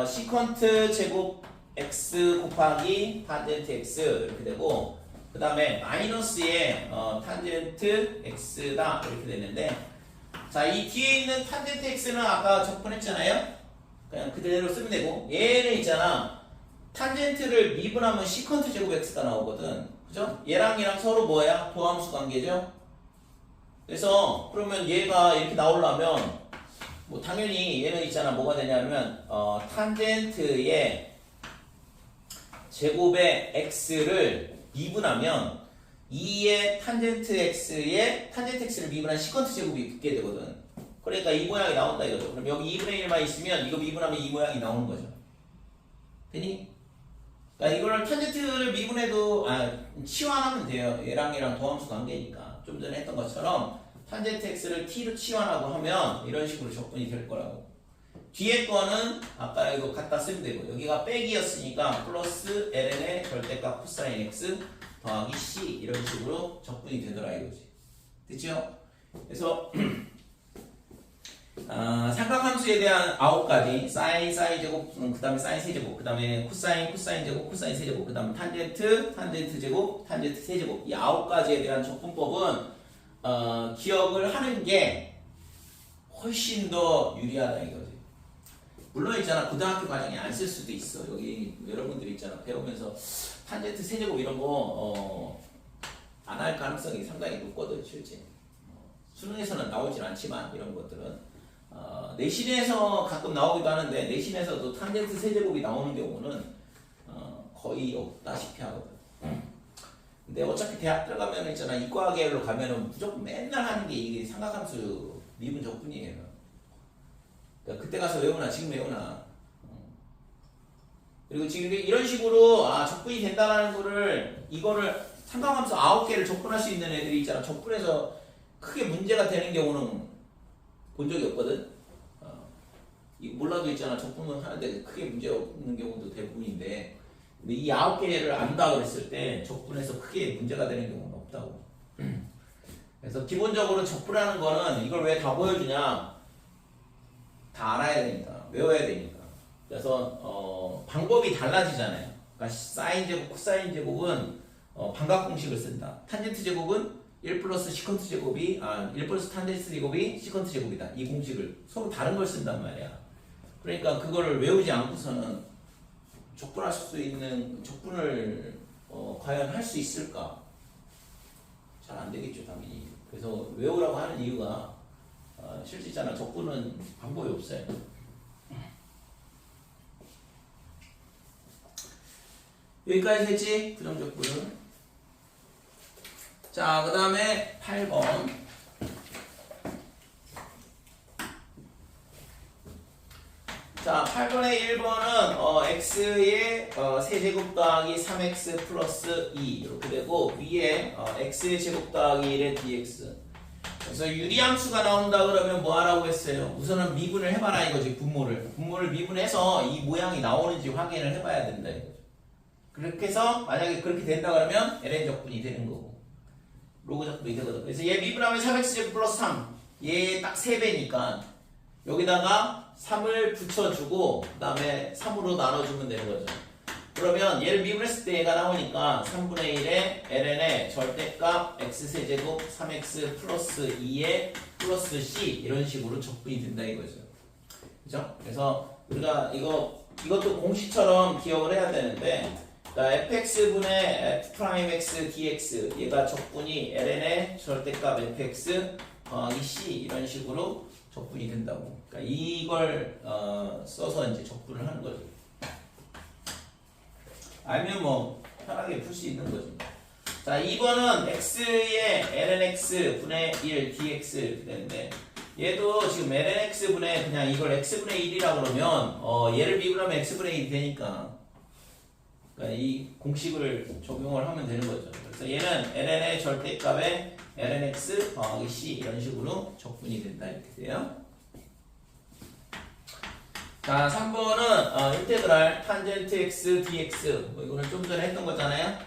시컨트 제곱 x 곱하기 탄젠트 x 이렇게 되고, 그 다음에 마이너스에 탄젠트 x다 이렇게 되는데, 자, 이 뒤에 있는 탄젠트 x는 아까 적분했잖아요. 그냥 그대로 쓰면 되고, 얘는 있잖아, 탄젠트를 미분하면 시컨트 제곱 x가 나오거든. 그죠? 얘랑 얘랑 서로 뭐야? 도함수 관계죠. 그래서 그러면 얘가 이렇게 나오려면 뭐 당연히 얘는 있잖아, 뭐가 되냐면 탄젠트의 제곱의 x를 미분하면 2의 탄젠트 x에 탄젠트 x를 미분한 시컨트 제곱이 붙게 되거든. 그러니까 이 모양이 나온다 이거죠. 그럼 여기 2분의 1만 있으면 이거 미분하면 이 모양이 나오는 거죠. 되니? 그러니까 이거를 탄젠트를 미분해도 치환하면 돼요. 얘랑 얘랑 도함수 관계니까. 좀 전에 했던 것처럼 탄젠트 x를 t로 치환하고 하면 이런 식으로 적분이 될 거라고. 뒤에 거는 아까 이거 갖다 쓰면 되고, 여기가 빼기였으니까 플러스 ln의 절대값 코사인 x 더하기 c 이런 식으로 적분이 되더라 이거지. 됐죠? 그래서 삼각함수에 대한 9가지 사인 제곱, 그 다음에 사인 세제곱, 그 다음에 코사인 제곱, 코사인 세제곱, 그 다음에 탄젠트 제곱, 탄젠트 세제곱, 이 9가지에 대한 적분법은 기억을 하는 게 훨씬 더 유리하다 이거지. 물론 있잖아, 고등학교 과정에 안 쓸 수도 있어. 여기 여러분들이 있잖아, 배우면서 탄젠트 세제곱 이런 거 안 할 가능성이 상당히 높거든 실제. 수능에서는 나오진 않지만 이런 것들은 내신에서 가끔 나오기도 하는데, 내신에서도 탄젠트 세제곱이 나오는 경우는 거의 없다시피 하거든. 근데 어차피 대학 들어가면 있잖아, 이과계열로 가면은 무조건 맨날 하는 게 이게 삼각함수 미분 적분이에요. 그러니까 그때 가서 외우나 지금 외우나. 그리고 지금 이런 식으로 적분이 된다는 거를, 이거를 삼각함수 9개를 적분할 수 있는 애들이 있잖아. 적분해서 크게 문제가 되는 경우는 본 적이 없거든. 몰라도 있잖아, 적분을 하는데 크게 문제 없는 경우도 대부분인데, 근데 이 9개를 안다 그랬을 때 적분해서 크게 문제가 되는 경우는 없다고. 그래서 기본적으로 적분하는 거는 이걸 왜 다 보여주냐, 다 알아야 되니까, 외워야 되니까. 그래서 방법이 달라지잖아요. 그러니까 사인 제곱, 코사인 제곱은 반각 공식을 쓴다. 탄젠트 제곱은 1 플러스 시컨트 제곱이 1 플러스 탄젠트 제곱이 시컨트 제곱이다. 이 공식을 서로 다른 걸 쓴단 말이야. 그러니까 그거를 외우지 않고서는 적분할 수 있는 적분을 과연 할 수 있을까? 잘 안 되겠죠, 당연히. 그래서 외우라고 하는 이유가 실제 있잖아, 적분은 방법이 없어요. 여기까지 됐지? 부정적분은. 자, 그 다음에 8번. 자, 8번의 1번은 x의 세제곱 더하기 3x 플러스 2 이렇게 되고, 위에 x의 제곱 더하기 1의 dx. 그래서 유리함수가 나온다 그러면 뭐 하라고 했어요? 우선은 미분을 해봐라 이거지. 분모를 미분해서 이 모양이 나오는지 확인을 해봐야 된다 이거죠. 그렇게 해서 만약에 그렇게 된다 그러면 ln 적분이 되는 거고, 로그 적분이 되거든. 그래서 얘 미분하면 3x 제곱 플러스 3, 얘 딱 3배니까 여기다가 3을 붙여주고 그 다음에 3으로 나눠주면 되는 거죠. 그러면 얘를 미분했을 때 얘가 나오니까 3분의 1의 ln의 절대값 x세제곱 3x 플러스 2의 플러스 c 이런 식으로 적분이 된다 이거죠. 그죠? 그래서 우리가 이것도 공식처럼 기억을 해야 되는데, fx분의 f'x dx, 얘가 적분이 ln의 절대값 fx 더하기 c 이런 식으로 적분이 된다고. 그러니까 이걸 써서 이제 적분을 하는 거죠. 알면 뭐 편하게 풀 수 있는 거죠. 자, 2번은 x의 lnx 분의 1 dx 이렇게 되는데, 얘도 지금 lnx 분의 그냥 이걸 x분의 1이라고 그러면 얘를 미분하면 x분의 1이 되니까 그러니까 이 공식을 적용을 하면 되는 거죠. 그래서 얘는 ln의 절대값에 lnx 더하기 c 이런 식으로 적분이 된다 이렇게 돼요. 자, 3번은 인테그랄 탄젠트 x dx 뭐 이거는 좀 전에 했던 거잖아요.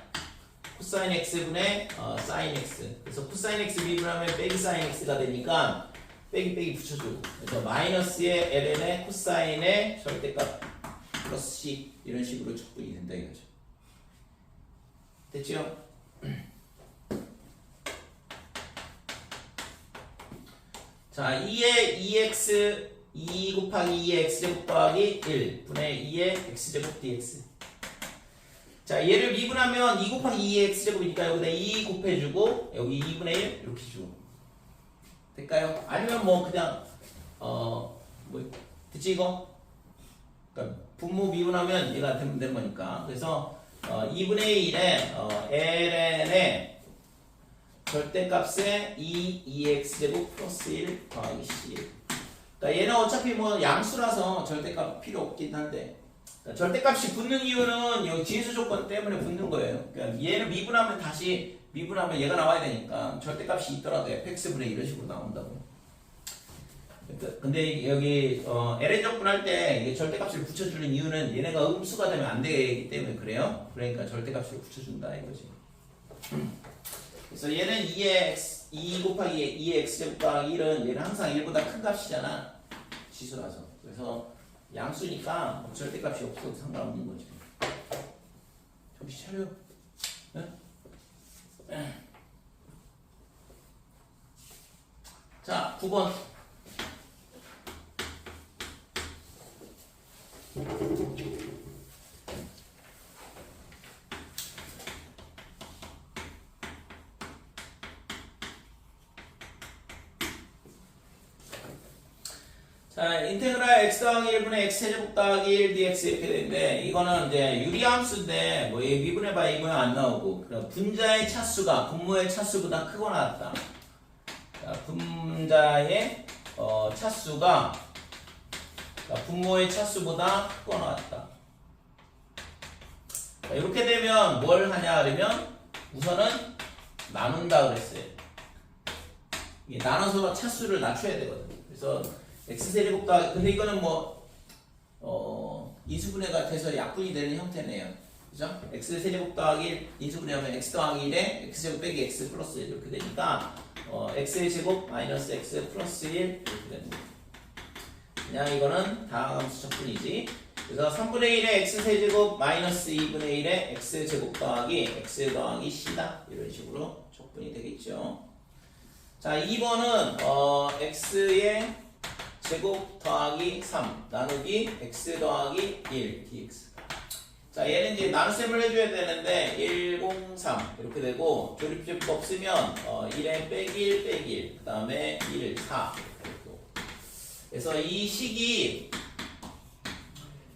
코사인 x분의 사인 x. 그래서 코사인 x 미분하면 빼기 사인 x가 되니까 빼기 붙여주고. 그래서 마이너스의 ln의 코사인의 절대값 플러스 c 이런 식으로 적분이 된다 이거죠. 됐죠? 자, 2의 2x 2 곱하기 2의 x제곱 더하기 1 분의 2의 x제곱 dx. 자, 얘를 미분하면 2 곱하기 2의 x제곱이니까 여기다 2 곱해주고 여기 2분의 1 이렇게 주고 될까요? 아니면 뭐 그냥 뭐 됐지 이거? 그러니까 분모 미분하면 얘가 되는 거니까. 그래서 2분의 1에 ln의 절대값에 2x제곱 플러스 1 더하기 c. 그러니까 얘는 어차피 뭐 양수라서 절대값 필요 없긴 한데, 그러니까 절대값이 붙는 이유는 여기 지수 조건 때문에 붙는 거예요. 그러니까 얘를 미분하면 다시 미분하면 얘가 나와야 되니까 절대값이 있더라도 fx분의 이런 식으로 나온다고. 그러니까 근데 여기 ln 적분할 때 이게 절대값을 붙여주는 이유는 얘네가 음수가 되면 안 되기 때문에 그래요. 그러니까 절대값을 붙여준다 이거지. 그래서 얘는 2 곱하기 2의 x제곱 더하기 1은 얘는 항상 1보다 큰 값이잖아. 지수라서. 그래서 양수니까 절대값이 없어도 상관없는 거지. 정신 차려. 네? 자, 9번. 자, 인테그랄 x 더하기 1분의 x 세제곱 더하기 1 dx 이렇게 되는데 이거는 이제 유리함수인데 뭐 얘 미분해봐 이 모양 안 나오고 그럼 분자의 차수가 분모의 차수보다 크거나 같다. 자, 분자의 차수가 분모의 차수보다 크거나 같다. 자, 이렇게 되면 뭘 하냐 그러면 우선은 나눈다 그랬어요. 이게 나눠서 차수를 낮춰야 되거든. 그래서 x세제곱 더하기 근데 이거는 뭐 인수분해가 돼서 약분이 되는 형태네요. 그죠? x세제곱 더하기 1 인수분해하면 x 더하기 1에 x제곱 빼기 x 플러스 1 이렇게 되니까 x의 제곱 마이너스 x 플러스 1 이렇게 되는 거예요. 그냥 이거는 다항함수 적분이지. 그래서 3분의 1에 x세제곱 마이너스 2분의 1에 x제곱 더하기 x 더하기 c다 이런 식으로 적분이 되겠죠. 자, 2번은 x의 제곱 더하기 3 나누기 x 더하기 1 dx. 자, 얘는 이제 나눗셈을 해줘야 되는데 1, 0, 3 이렇게 되고 조립제법 쓰면 1에 빼기 1 빼기 1 그 다음에 1, 4 이렇게 되고. 그래서 이 식이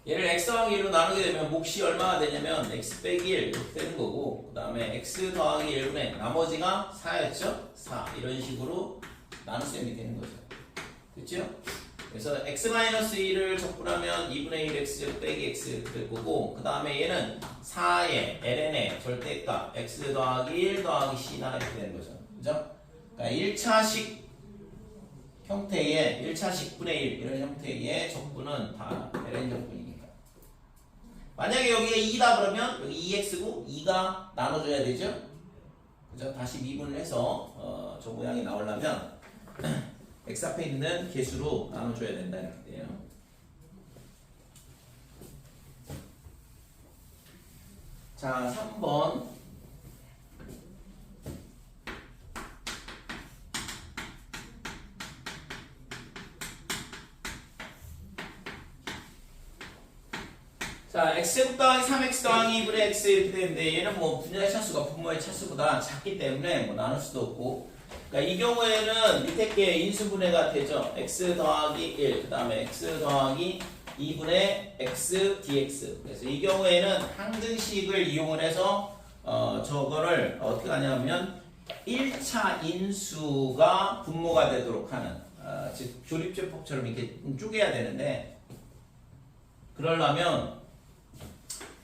얘를 x 더하기 1로 나누게 되면 몫이 얼마가 되냐면 x 빼기 1 이렇게 되는 거고 그 다음에 x 더하기 1분의 나머지가 4였죠? 4 이런 식으로 나눗셈이 되는 거죠. 됐죠? 그래서 x-1을 적분하면 2분의 1 x제곱 빼기 x 이렇게 될 거고 그 다음에 얘는 4의 ln의 절대값 x 더하기 1 더하기 c나 이렇게 되는 거죠. 그죠? 그러니까 1차식 형태의 1차식 분의 1 이런 형태의 적분은 다 ln 적분이니까. 만약에 여기에 2다 그러면 여기 2x고 2가 나눠줘야 되죠? 그죠? 다시 미분을 해서 저 모양이 나오려면 x 앞에 있는 개수로 나눠줘야 된다 이렇게 돼요. 자, 3번. 자, x제곱 더하기 3x 더하기 2분의 x 이렇게 되는데 얘는 뭐 분자의 차수가 분모의 차수보다 작기 때문에 뭐 나눌 수도 없고 그러니까 이 경우에는 밑에 게 인수분해가 되죠. x 더하기 1, 그 다음에 x 더하기 2분의 x dx. 그래서 이 경우에는 항등식을 이용을 해서 저거를 어떻게 하냐면 1차 인수가 분모가 되도록 하는 즉 조립제법처럼 이렇게 쪼개야 되는데 그러려면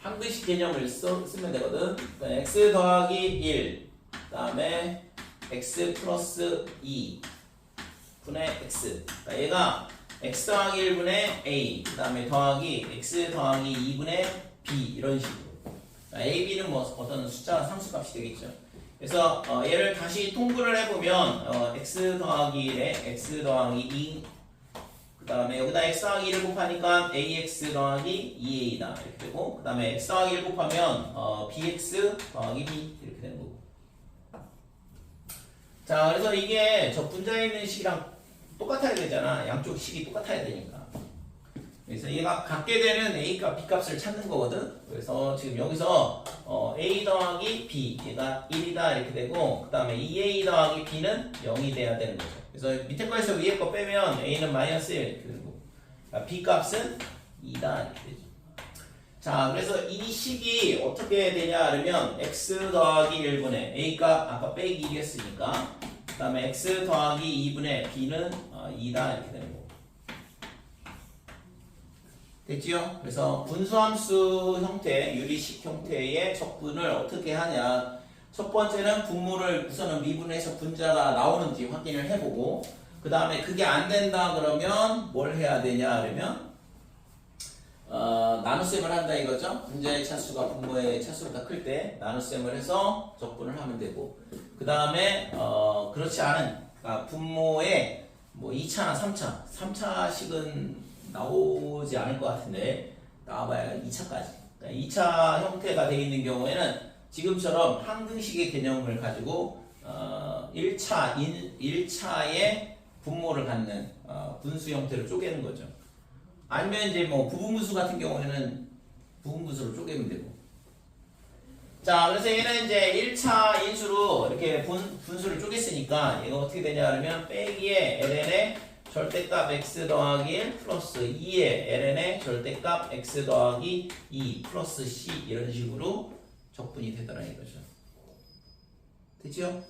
한글식 개념을 쓰면 되거든. 그러니까 x 더하기 1, 그 다음에 x 플러스 2 분의 x. 그러니까 얘가 x 더하기 1분의 a, 그 다음에 더하기 x 더하기 2분의 b 이런 식으로. 그러니까 a, b는 뭐 어떤 숫자 상수값이 되겠죠. 그래서 얘를 다시 통분을 해보면 x 더하기 1에 x 더하기 2, 그 다음에 여기다 x 더하기 1을 곱하니까 ax 더하기 2a다 이렇게 되고, 그 다음에 x 더하기 1 곱하면 bx 더하기 b 이렇게 되는 거고. 자, 그래서 이게 저 분자에 있는 식이랑 똑같아야 되잖아. 양쪽 식이 똑같아야 되니까. 그래서 얘가 갖게 되는 a값, b값을 찾는 거거든. 그래서 지금 여기서 a 더하기 b, 얘가 1이다 이렇게 되고, 그 다음에 2a 더하기 b는 0이 돼야 되는 거죠. 그래서 밑에 거에서 위에 거 빼면 a는 마이너스 1 이렇게 되는 거고, 그러니까 b 값은 2다 이렇게 되죠. 자, 그래서 이 식이 어떻게 되냐 그러면 x 더하기 1분의 a 값 아까 빼기 1이었으니까, 그 다음에 x 더하기 2분의 b는 2다 이렇게 되는 거고. 됐지요? 그래서 분수함수 형태, 유리식 형태의 적분을 어떻게 하냐. 첫 번째는 분모를 우선은 미분해서 분자가 나오는지 확인을 해보고, 그 다음에 그게 안 된다 그러면 뭘 해야 되냐 그러면 나눗셈을 한다 이거죠. 분자의 차수가 분모의 차수보다 클 때 나눗셈을 해서 적분을 하면 되고, 그 다음에 그렇지 않은 분모의 뭐 2차나 3차식은 나오지 않을 것 같은데 나와봐야 2차까지. 그러니까 2차 형태가 되어 있는 경우에는 지금처럼 한근식의 개념을 가지고 1차의 분모를 갖는 분수 형태를 쪼개는 거죠. 아니면 이제 뭐 부분분수 같은 경우에는 부분분수로 쪼개면 되고. 자, 그래서 얘는 이제 1차 인수로 이렇게 분수를 쪼갰으니까 얘가 어떻게 되냐 그러면 빼기에 ln의 절대값 x 더하기 1 플러스 2의 ln의 절대값 x 더하기 2 플러스 c 이런 식으로 적분이 되더라 이거죠. 됐죠?